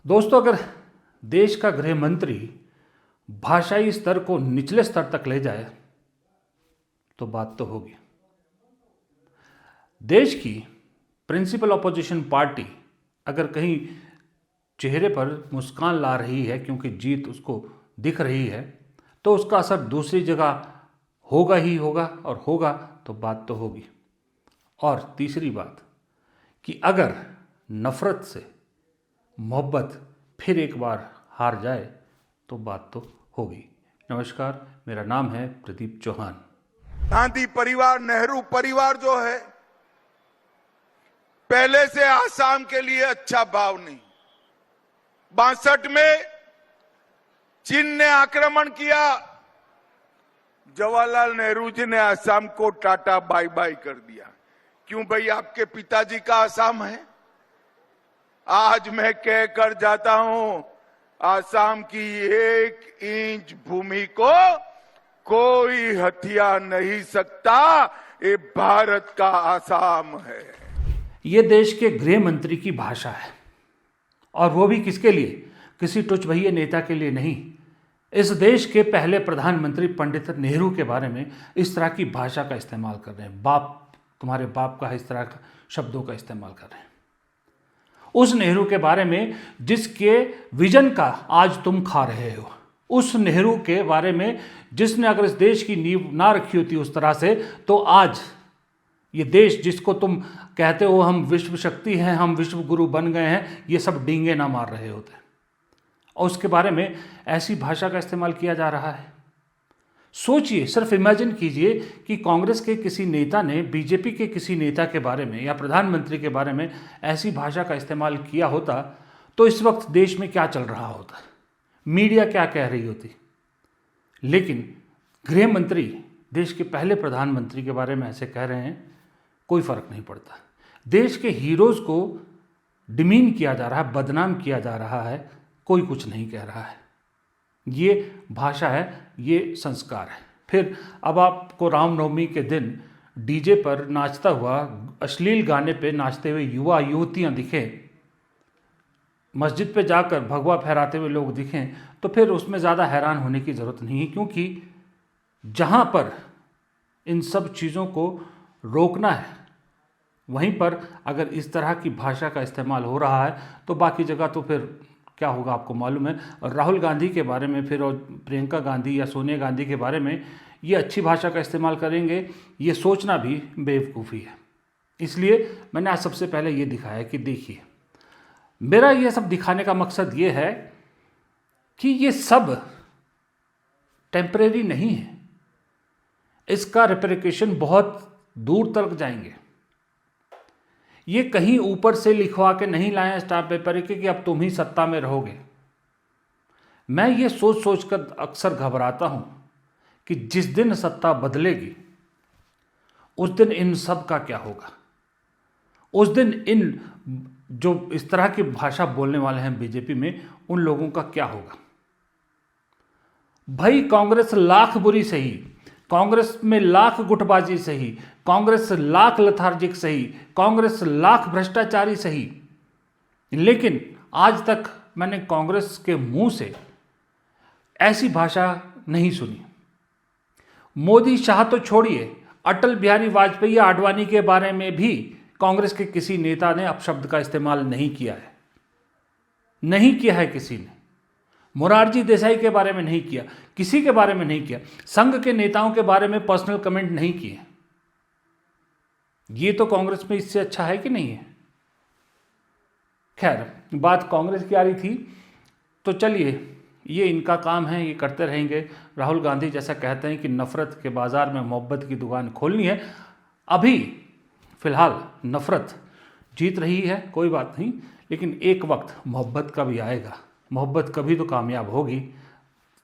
दोस्तों, अगर देश का गृह मंत्री भाषाई स्तर को निचले स्तर तक ले जाए तो बात तो होगी। देश की प्रिंसिपल ऑपोजिशन पार्टी अगर कहीं चेहरे पर मुस्कान ला रही है क्योंकि जीत उसको दिख रही है, तो उसका असर दूसरी जगह होगा ही होगा, और होगा तो बात तो होगी। और तीसरी बात कि अगर नफरत से मोहब्बत फिर एक बार हार जाए तो बात तो होगी। नमस्कार, मेरा नाम है प्रदीप चौहान। गांधी परिवार, नेहरू परिवार जो है, पहले से आसाम के लिए अच्छा भाव नहीं। 62 में चीन ने आक्रमण किया, जवाहरलाल नेहरू जी ने आसाम को टाटा बाय बाय कर दिया। क्यों भाई, आपके पिताजी का आसाम है। आज मैं कहकर जाता हूं, आसाम की 1 इंच भूमि को कोई हथिया नहीं सकता। ये भारत का आसाम है। ये देश के गृह मंत्री की भाषा है, और वो भी किसके लिए? किसी टुच्च भैया नेता के लिए नहीं। इस देश के पहले प्रधानमंत्री पंडित नेहरू के बारे में इस तरह की भाषा का इस्तेमाल कर रहे हैं। बाप, तुम्हारे बाप का इस तरह का शब्दों का इस्तेमाल कर रहे हैं। उस नेहरू के बारे में जिसके विजन का आज तुम खा रहे हो, उस नेहरू के बारे में जिसने अगर इस देश की नींव ना रखी होती उस तरह से, तो आज ये देश जिसको तुम कहते हो हम विश्व शक्ति हैं, हम विश्व गुरु बन गए हैं, ये सब डींगे ना मार रहे होते। और उसके बारे में ऐसी भाषा का इस्तेमाल किया जा रहा है। सोचिए, सिर्फ इमेजिन कीजिए कि कांग्रेस के किसी नेता ने बीजेपी के किसी नेता के बारे में या प्रधानमंत्री के बारे में ऐसी भाषा का इस्तेमाल किया होता तो इस वक्त देश में क्या चल रहा होता, मीडिया क्या कह रही होती। लेकिन गृह मंत्री, देश के पहले प्रधानमंत्री के बारे में ऐसे कह रहे हैं, कोई फर्क नहीं पड़ता। देश के हीरोज को डिमीन किया जा रहा है, बदनाम किया जा रहा है, कोई कुछ नहीं कह रहा है। ये भाषा है, ये संस्कार है। फिर अब आपको रामनवमी के दिन डीजे पर नाचता हुआ, अश्लील गाने पे नाचते हुए युवा युवतियां दिखें, मस्जिद पे जाकर भगवा फहराते हुए लोग दिखें, तो फिर उसमें ज़्यादा हैरान होने की ज़रूरत नहीं है। क्योंकि जहाँ पर इन सब चीज़ों को रोकना है, वहीं पर अगर इस तरह की भाषा का इस्तेमाल हो रहा है तो बाकी जगह तो फिर क्या होगा आपको मालूम है। और राहुल गांधी के बारे में फिर, और प्रियंका गांधी या सोनिया गांधी के बारे में ये अच्छी भाषा का इस्तेमाल करेंगे, ये सोचना भी बेवकूफ़ी है। इसलिए मैंने आज सबसे पहले ये दिखाया कि देखिए, मेरा ये सब दिखाने का मकसद ये है कि ये सब टेम्परेरी नहीं है, इसका रिपरकशन बहुत दूर तक जाएंगे। ये कहीं ऊपर से लिखवा के नहीं लाए स्टाम्प पेपर के कि अब तुम ही सत्ता में रहोगे। मैं ये सोच सोच कर अक्सर घबराता हूं कि जिस दिन सत्ता बदलेगी उस दिन इन सब का क्या होगा। उस दिन इन जो इस तरह की भाषा बोलने वाले हैं बीजेपी में, उन लोगों का क्या होगा। भाई, कांग्रेस लाख बुरी सही, कांग्रेस में लाख गुटबाजी सही, कांग्रेस लाख लथार्जिक सही, कांग्रेस लाख भ्रष्टाचारी सही, लेकिन आज तक मैंने कांग्रेस के मुंह से ऐसी भाषा नहीं सुनी। मोदी शाह तो छोड़िए, अटल बिहारी वाजपेयी या आडवाणी के बारे में भी कांग्रेस के किसी नेता ने अपशब्द का इस्तेमाल नहीं किया है, नहीं किया है किसी ने। मोरारजी देसाई के बारे में नहीं किया, किसी के बारे में नहीं किया, संघ के नेताओं के बारे में पर्सनल कमेंट नहीं किए। ये तो कांग्रेस में इससे अच्छा है कि नहीं है। खैर, बात कांग्रेस की आ रही थी, तो चलिए, ये इनका काम है, ये करते रहेंगे। राहुल गांधी जैसा कहते हैं कि नफरत के बाजार में मोहब्बत की दुकान खोलनी है। अभी फिलहाल नफरत जीत रही है, कोई बात नहीं, लेकिन एक वक्त मोहब्बत का भी आएगा। मोहब्बत कभी तो कामयाब होगी।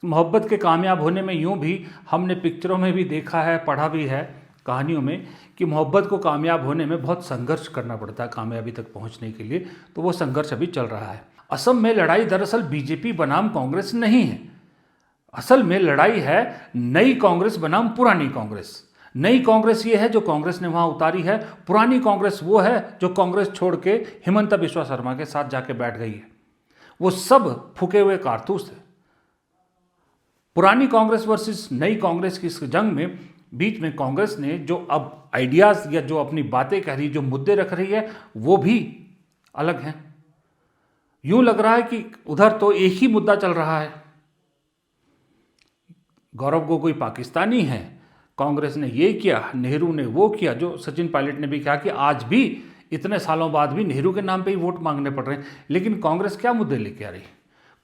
मोहब्बत के कामयाब होने में यूं भी हमने पिक्चरों में भी देखा है, पढ़ा भी है कहानियों में, कि मोहब्बत को कामयाब होने में बहुत संघर्ष करना पड़ता है कामयाबी तक पहुंचने के लिए। तो वो संघर्ष अभी चल रहा है। असम में लड़ाई दरअसल बीजेपी बनाम कांग्रेस नहीं है। असल में लड़ाई है नई कांग्रेस बनाम पुरानी कांग्रेस। नई कांग्रेस ये है जो कांग्रेस ने वहां उतारी है, पुरानी कांग्रेस वो है जो कांग्रेस छोड़ के हिमंता बिस्वा शर्मा के साथ जाके बैठ गई है। वो सब फूके हुए कारतूस थे। पुरानी कांग्रेस वर्सेस नई कांग्रेस की इस जंग में बीच में कांग्रेस ने जो अब आइडियाज या जो अपनी बातें कह रही, जो मुद्दे रख रही है, वो भी अलग हैं। यूं लग रहा है कि उधर तो एक ही मुद्दा चल रहा है, गौरव गोगोई पाकिस्तानी है, कांग्रेस ने ये किया, नेहरू ने वो किया। जो सचिन पायलट ने भी कहा कि आज भी इतने सालों बाद भी नेहरू के नाम पे ही वोट मांगने पड़ रहे हैं। लेकिन कांग्रेस क्या मुद्दे लेके आ रही है?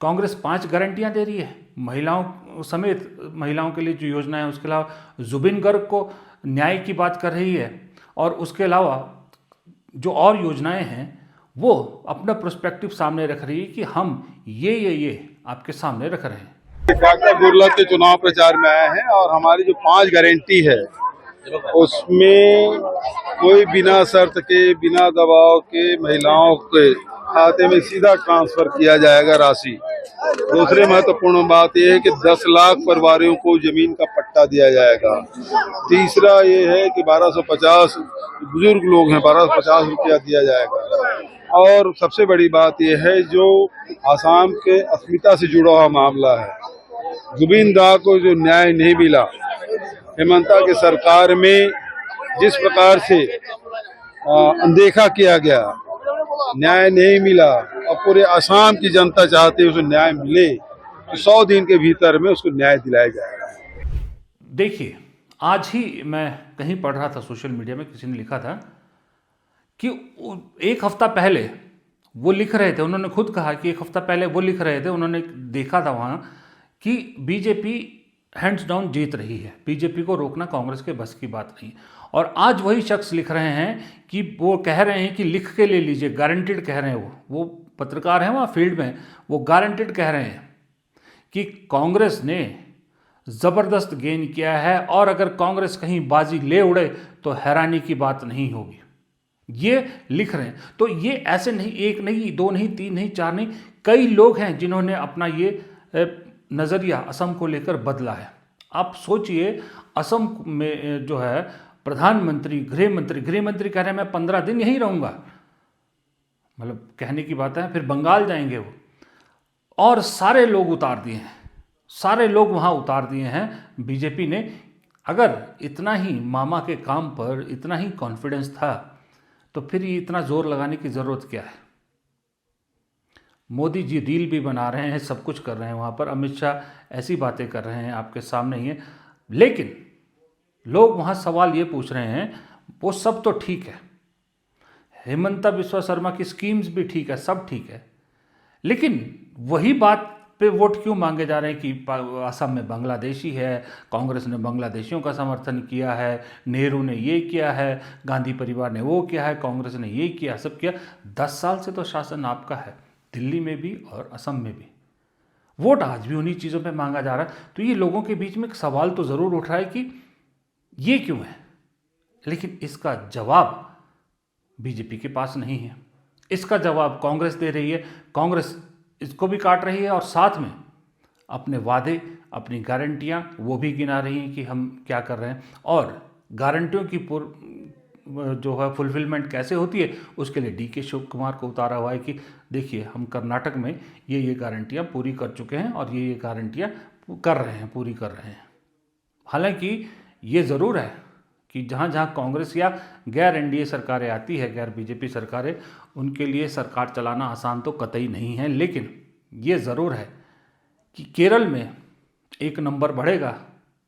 कांग्रेस 5 गारंटियां दे रही है महिलाओं समेत, महिलाओं के लिए जो योजना है। उसके अलावा जुबिन गर्ग को न्याय की बात कर रही है, और उसके अलावा जो और योजनाएं हैं वो अपना प्रोस्पेक्टिव सामने रख रही है कि हम ये आपके सामने रख रहे हैं। डॉक्टर बिरला के चुनाव प्रचार में आए हैं और हमारी जो 5 गारंटी है उसमें कोई बिना शर्त के, बिना दबाव के महिलाओं के खाते में सीधा ट्रांसफर किया जाएगा राशि। दूसरी महत्वपूर्ण बात यह है कि 10 लाख परिवारों को जमीन का पट्टा दिया जाएगा। तीसरा ये है कि 1250 बुजुर्ग लोग हैं, 1250 रुपया दिया जाएगा। और सबसे बड़ी बात यह है जो आसाम के अस्मिता से जुड़ा हुआ मामला है, जुबिन दा को जो न्याय नहीं मिला, हेमंता की सरकार में जिस प्रकार से अनदेखा किया गया, न्याय नहीं मिला, और पूरे आसाम की जनता चाहती है उसे न्याय मिले, तो 100 दिन के भीतर में उसको न्याय दिलाया जाएगा। देखिए, आज ही मैं कहीं पढ़ रहा था, सोशल मीडिया में किसी ने लिखा था कि 1 हफ्ता पहले वो लिख रहे थे, उन्होंने खुद कहा कि 1 हफ्ता पहले वो लिख रहे थे, उन्होंने देखा था वहाँ कि बीजेपी हैंड्स डाउन जीत रही है, बीजेपी को रोकना कांग्रेस के बस की बात नहीं। और आज वही शख्स लिख रहे हैं कि वो कह रहे हैं कि लिख के ले लीजिए, गारंटेड कह रहे हैं, वो पत्रकार हैं वहाँ फील्ड में, वो गारंटेड कह रहे हैं कि कांग्रेस ने ज़बरदस्त गेन किया है, और अगर कांग्रेस कहीं बाजी ले उड़े तो हैरानी की बात नहीं होगी। ये लिख रहे हैं। तो ये ऐसे नहीं, 1 नहीं, 2 नहीं, 3 नहीं, 4 नहीं, कई लोग हैं जिन्होंने अपना ये नज़रिया असम को लेकर बदला है। आप सोचिए, असम में जो है प्रधानमंत्री, गृह मंत्री कह रहे हैं मैं 15 दिन यहीं रहूँगा, मतलब कहने की बात है, फिर बंगाल जाएंगे वो, और सारे लोग उतार दिए हैं, सारे लोग वहाँ उतार दिए हैं बीजेपी ने। अगर इतना ही मामा के काम पर इतना ही कॉन्फिडेंस था तो फिर ये इतना जोर लगाने की ज़रूरत क्या है? मोदी जी रील भी बना रहे हैं, सब कुछ कर रहे हैं वहाँ पर, अमित शाह ऐसी बातें कर रहे हैं, आपके सामने ही है। लेकिन लोग वहाँ सवाल ये पूछ रहे हैं, वो सब तो ठीक है, हेमंता बिस्वा शर्मा की स्कीम्स भी ठीक है, सब ठीक है, लेकिन वही बात पे वोट क्यों मांगे जा रहे हैं कि असम में बांग्लादेशी है, कांग्रेस ने बांग्लादेशियों का समर्थन किया है, नेहरू ने ये किया है, गांधी परिवार ने वो किया है, कांग्रेस ने ये किया, सब किया। 10 साल से तो शासन आपका है, दिल्ली में भी और असम में भी। वोट आज भी उन्हीं चीज़ों पे मांगा जा रहा है। तो ये लोगों के बीच में एक सवाल तो ज़रूर उठ रहा है कि ये क्यों है, लेकिन इसका जवाब बीजेपी के पास नहीं है। इसका जवाब कांग्रेस दे रही है, कांग्रेस इसको भी काट रही है, और साथ में अपने वादे, अपनी गारंटियां वो भी गिना रही हैं कि हम क्या कर रहे हैं, और गारंटियों की जो है फुलफिलमेंट कैसे होती है उसके लिए DK शिव कुमार को उतारा हुआ है कि देखिए हम कर्नाटक में ये गारंटियां पूरी कर चुके हैं, और ये गारंटियां कर रहे हैं, पूरी कर रहे हैं। हालांकि ये ज़रूर है कि जहाँ जहाँ कांग्रेस या गैर NDA सरकारें आती है, गैर बीजेपी सरकारें, उनके लिए सरकार चलाना आसान तो कतई नहीं है। लेकिन ये ज़रूर है कि केरल में 1 नंबर बढ़ेगा।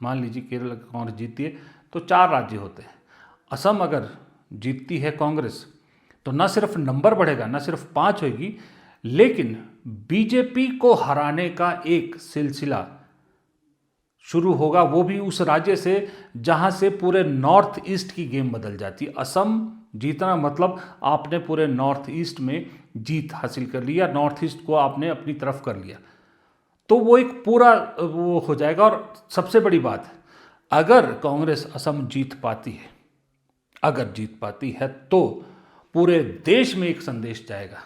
मान लीजिए केरल कांग्रेस जीतती है तो 4 राज्य होते हैं। असम अगर जीतती है कांग्रेस तो न सिर्फ नंबर बढ़ेगा, न सिर्फ 5 होगी, लेकिन बीजेपी को हराने का एक सिलसिला शुरू होगा, वो भी उस राज्य से जहां से पूरे नॉर्थ ईस्ट की गेम बदल जाती है। असम जीतना मतलब आपने पूरे नॉर्थ ईस्ट में जीत हासिल कर लिया, नॉर्थ ईस्ट को आपने अपनी तरफ कर लिया, तो वो एक पूरा वो हो जाएगा। और सबसे बड़ी बात, अगर कांग्रेस असम जीत पाती है, अगर जीत पाती है तो पूरे देश में एक संदेश जाएगा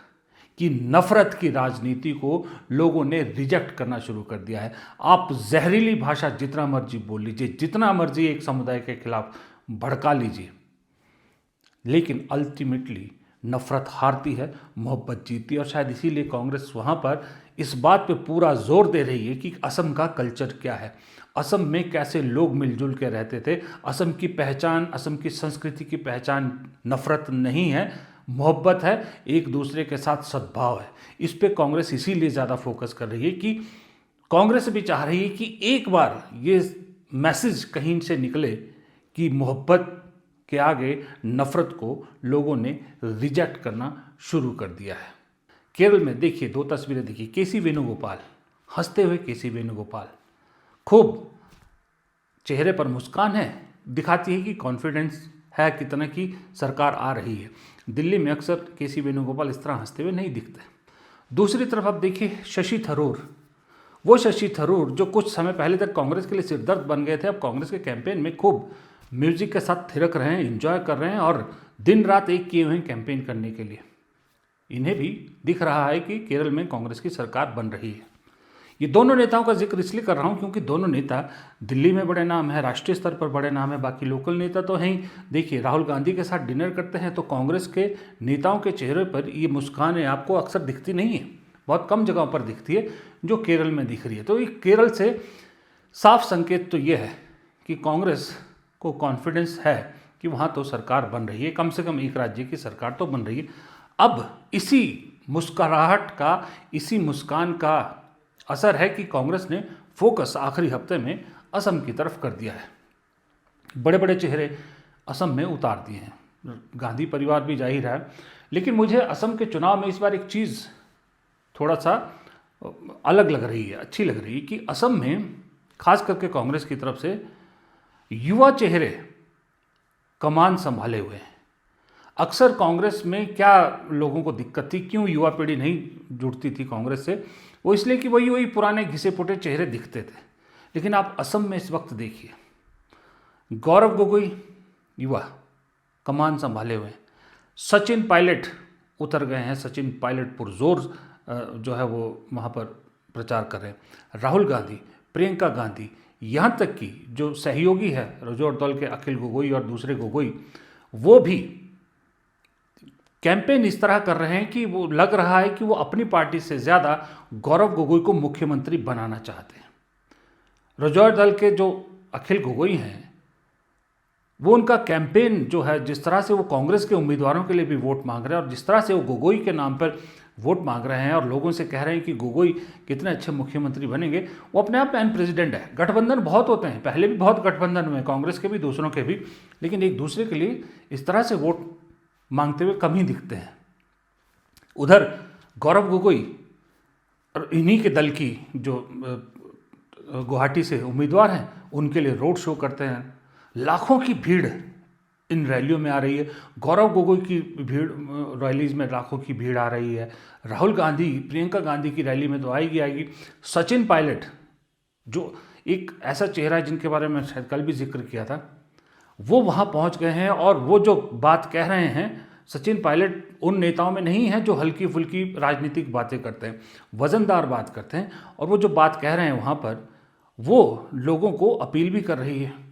कि नफरत की राजनीति को लोगों ने रिजेक्ट करना शुरू कर दिया है। आप जहरीली भाषा जितना मर्जी बोल लीजिए, जितना मर्जी एक समुदाय के खिलाफ भड़का लीजिए, लेकिन अल्टीमेटली नफरत हारती है, मोहब्बत जीतती है। और शायद इसीलिए कांग्रेस वहाँ पर इस बात पे पूरा जोर दे रही है कि असम का कल्चर क्या है, असम में कैसे लोग मिलजुल के रहते थे। असम की पहचान, असम की संस्कृति की पहचान नफरत नहीं है, मोहब्बत है, एक दूसरे के साथ सद्भाव है। इस पे कांग्रेस इसीलिए ज़्यादा फोकस कर रही है कि कांग्रेस भी चाह रही है कि एक बार ये मैसेज कहीं से निकले कि मोहब्बत के आगे नफरत को लोगों ने रिजेक्ट करना शुरू कर दिया है। केरल में देखिए, 2 तस्वीरें देखिए, केसी वेणुगोपाल, हंसते हुए केसी वेणुगोपाल, खूब चेहरे पर मुस्कान है, दिखाती है कि कॉन्फिडेंस है कितना की सरकार आ रही है। दिल्ली में अक्सर केसी वेणुगोपाल इस तरह हंसते हुए नहीं दिखते। दूसरी तरफ आप देखिए शशि थरूर, वो शशि थरूर जो कुछ समय पहले तक कांग्रेस के लिए सिरदर्द बन गए थे, अब कांग्रेस के कैंपेन में खूब म्यूजिक के साथ थिरक रहे हैं, एंजॉय कर रहे हैं और दिन रात एक किए हुए हैं कैंपेन करने के लिए। इन्हें भी दिख रहा है कि केरल में कांग्रेस की सरकार बन रही है। ये दोनों नेताओं का जिक्र इसलिए कर रहा हूँ क्योंकि दोनों नेता दिल्ली में बड़े नाम है, राष्ट्रीय स्तर पर बड़े नाम है, बाकी लोकल नेता तो हैं ही। देखिए, राहुल गांधी के साथ डिनर करते हैं तो कांग्रेस के नेताओं के चेहरे पर ये मुस्कानें आपको अक्सर दिखती नहीं है, बहुत कम जगहों पर दिखती है, जो केरल में दिख रही है। तो ये केरल से साफ संकेत तो ये है कि कांग्रेस को कॉन्फिडेंस है कि वहाँ तो सरकार बन रही है, कम से कम एक राज्य की सरकार तो बन रही है। अब इसी मुस्कुराहट का, इसी मुस्कान का असर है कि कांग्रेस ने फोकस आखिरी हफ्ते में असम की तरफ कर दिया है। बड़े बड़े चेहरे असम में उतार दिए हैं, गांधी परिवार भी जाहिर है। लेकिन मुझे असम के चुनाव में इस बार एक चीज़ थोड़ा सा अलग लग रही है, अच्छी लग रही है कि असम में खास करके कांग्रेस की तरफ से युवा चेहरे कमान संभाले हुए हैं। अक्सर कांग्रेस में क्या लोगों को दिक्कत थी, क्यों युवा पीढ़ी नहीं जुड़ती थी कांग्रेस से, वो इसलिए कि वही पुराने घिसे पुटे चेहरे दिखते थे। लेकिन आप असम में इस वक्त देखिए, गौरव गोगोई युवा कमान संभाले हुए हैं, सचिन पायलट उतर गए हैं, सचिन पायलट पुरजोर जो है वो वहाँ पर प्रचार कर रहे हैं। राहुल गांधी, प्रियंका गांधी, यहाँ तक कि जो सहयोगी है रजौर दल के अखिल गोगोई और दूसरे गोगोई, वो भी कैंपेन इस तरह कर रहे हैं कि वो लग रहा है कि वो अपनी पार्टी से ज़्यादा गौरव गोगोई को मुख्यमंत्री बनाना चाहते हैं। रजौर दल के जो अखिल गोगोई हैं, वो उनका कैंपेन जो है, जिस तरह से वो कांग्रेस के उम्मीदवारों के लिए भी वोट मांग रहे हैं और जिस तरह से वो गोगोई के नाम पर वोट मांग रहे हैं और लोगों से कह रहे हैं कि गोगोई कितने अच्छे मुख्यमंत्री बनेंगे, वो अपने आप में अनप्रेसिडेंट है। गठबंधन बहुत होते हैं, पहले भी बहुत गठबंधन हुए, कांग्रेस के भी दूसरों के भी, लेकिन एक दूसरे के लिए इस तरह से वोट मांगते हुए कम ही दिखते हैं। उधर गौरव गोगोई और इन्हीं के दल की जो गुवाहाटी से उम्मीदवार हैं, उनके लिए रोड शो करते हैं। लाखों की भीड़ इन रैलियों में आ रही है। गौरव गोगोई की भीड़, रैलीज में लाखों की भीड़ आ रही है। राहुल गांधी, प्रियंका गांधी की रैली में तो आएगी। सचिन पायलट जो एक ऐसा चेहरा है जिनके बारे में शायद कल भी जिक्र किया था, वो वहाँ पहुँच गए हैं और वो जो बात कह रहे हैं, सचिन पायलट उन नेताओं में नहीं है जो हल्की फुल्की राजनीतिक बातें करते हैं, वजनदार बात करते हैं। और वो जो बात कह रहे हैं वहाँ पर, वो लोगों को अपील भी कर रही है।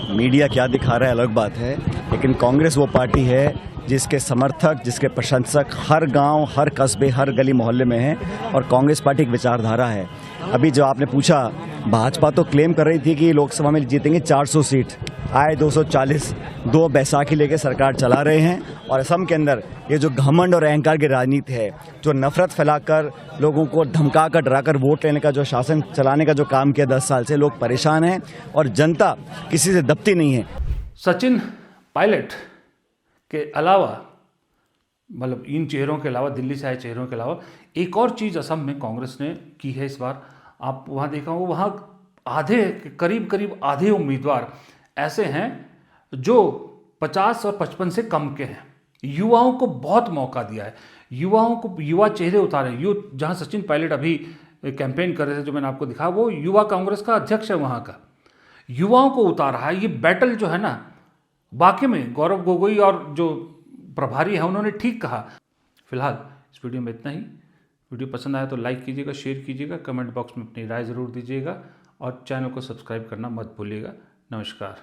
मीडिया क्या दिखा रहा है अलग बात है, लेकिन कांग्रेस वो पार्टी है जिसके समर्थक, जिसके प्रशंसक हर गांव, हर कस्बे, हर गली मोहल्ले में हैं और कांग्रेस पार्टी एक विचारधारा है। अभी जो आपने पूछा, भाजपा तो क्लेम कर रही थी कि लोकसभा में जीतेंगे 400 सीट, आए 240, 2 बैसाखी लेके सरकार चला रहे हैं। और असम के अंदर ये जो घमंड और अहंकार की राजनीति है, जो नफरत फैलाकर लोगों को धमका कर, डराकर वोट लेने का जो शासन चलाने का जो काम किया 10 साल से, लोग परेशान हैं और जनता किसी से दबती नहीं है। सचिन पायलट के अलावा, मतलब इन चेहरों के अलावा, दिल्ली से आए चेहरों के अलावा, एक और चीज़ असम में कांग्रेस ने की है इस बार। आप वहाँ देखा हो, वहाँ आधे, करीब आधे उम्मीदवार ऐसे हैं जो 50 और 55 से कम के हैं। युवाओं को बहुत मौका दिया है, युवाओं को, युवा चेहरे उतारे। जहाँ सचिन पायलट अभी कैंपेन कर रहे थे, जो मैंने आपको दिखा, वो युवा कांग्रेस का अध्यक्ष है वहाँ का, युवाओं को उतार रहा है। ये बैटल जो है ना, वाकई में गौरव गोगोई और जो प्रभारी है उन्होंने ठीक कहा। फिलहाल इस वीडियो में इतना ही। वीडियो पसंद आया तो लाइक कीजिएगा, शेयर कीजिएगा, कमेंट बॉक्स में अपनी राय ज़रूर दीजिएगा और चैनल को सब्सक्राइब करना मत भूलिएगा। नमस्कार।